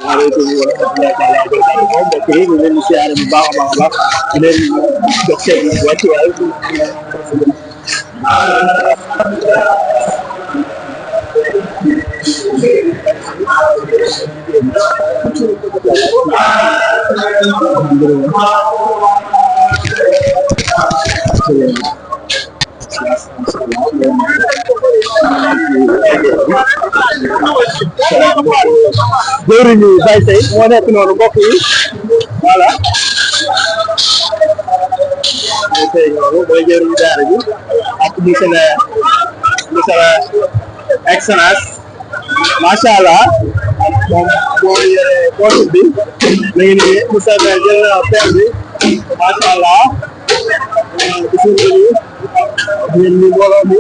waaleykum wa rahmatulah taala wa barakatuh mbokk yi ñu leen di siyaare bu baax a baax a baax di leen jox seen wàccuwaay jëwriñ yi Baye Seye moo nekk noonu mbokk yi voilà Baye Seye noonu mooy jëwriñu daara ji ak monsieur excellence macha allah moom moo yore poche bi mi ngi nii monsieur le jël père bi macha allah gis ngeen ni mbooloo mi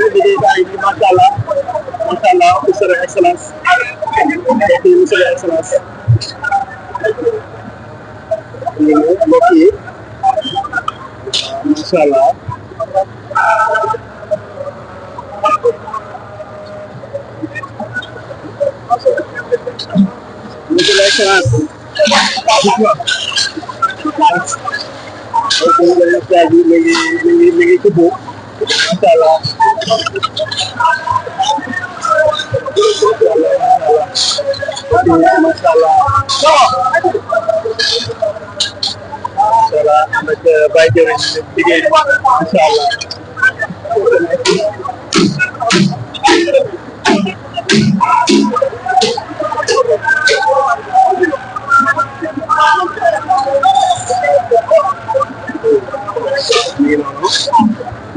liggéey baa ngi nii macha allah monsieur le excellence mbokk yi monsieur le excellence mbokk yi macha allah monsieur l'excellence mi ngi tudd macha allah macha allah ànd ak Baye jëriñ liggéey macha allah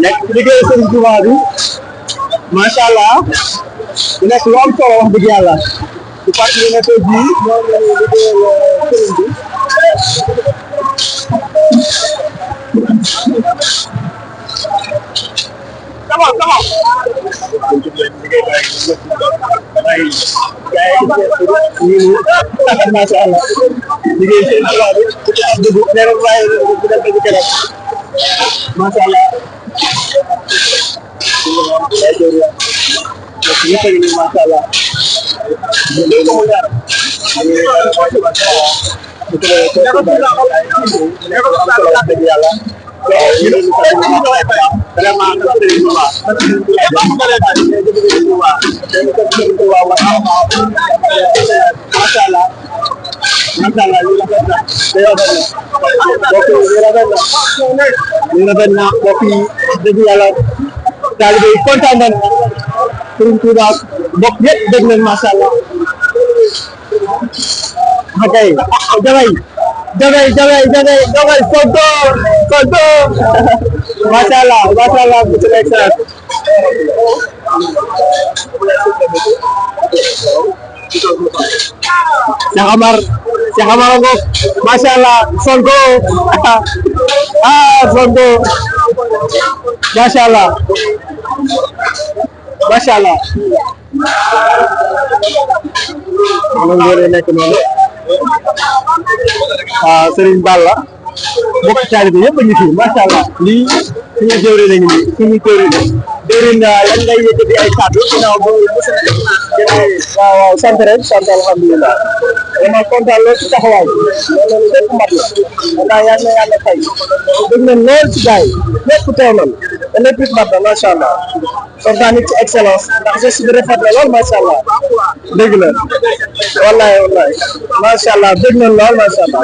nekk liggéey Serigne Touba bi macha allah di nekk lu am solo wax dëgg yàlla di fàttali ne tey jii moom la ñuy liggéeyal Serigne bi macha allah liggéey Serigne Touba bi ku ci am dugub nee na waaye bu dem ba ci kanam macha allah ñëpp a ngi nii macha allah macha allah li rafet na mbokk yi dëgg yàlla taalibe yi kontaan nañ Serigne Touba mbokk yëpp dégg nañ macha allah akay jagay Sonko macha allah monsieur l'excellence Cheikh Amar ngoog macha allah Sonko Sonko macha allah moom ngeen nekk noonu Serigne Balla mbokk taalibe yëpp a ngi fi macha allah lii suñu jëwriñ a ngi nii suñu jëwriñ yan ngay yëkkati ay kàddu ginnaaw ba waaw sant rek sant alhamdulilah vraiment kontaan lool ci taxawaay loolu lépp mat la yal na yàlla fay dégg nañ lool ci gars yi lépp teew nañ te lépp it mat na macha allah kontaan nit ci excellence ndax geste bi rafet na lool macha allah dégg la wallahi macha allah dégg nañ lool macha allah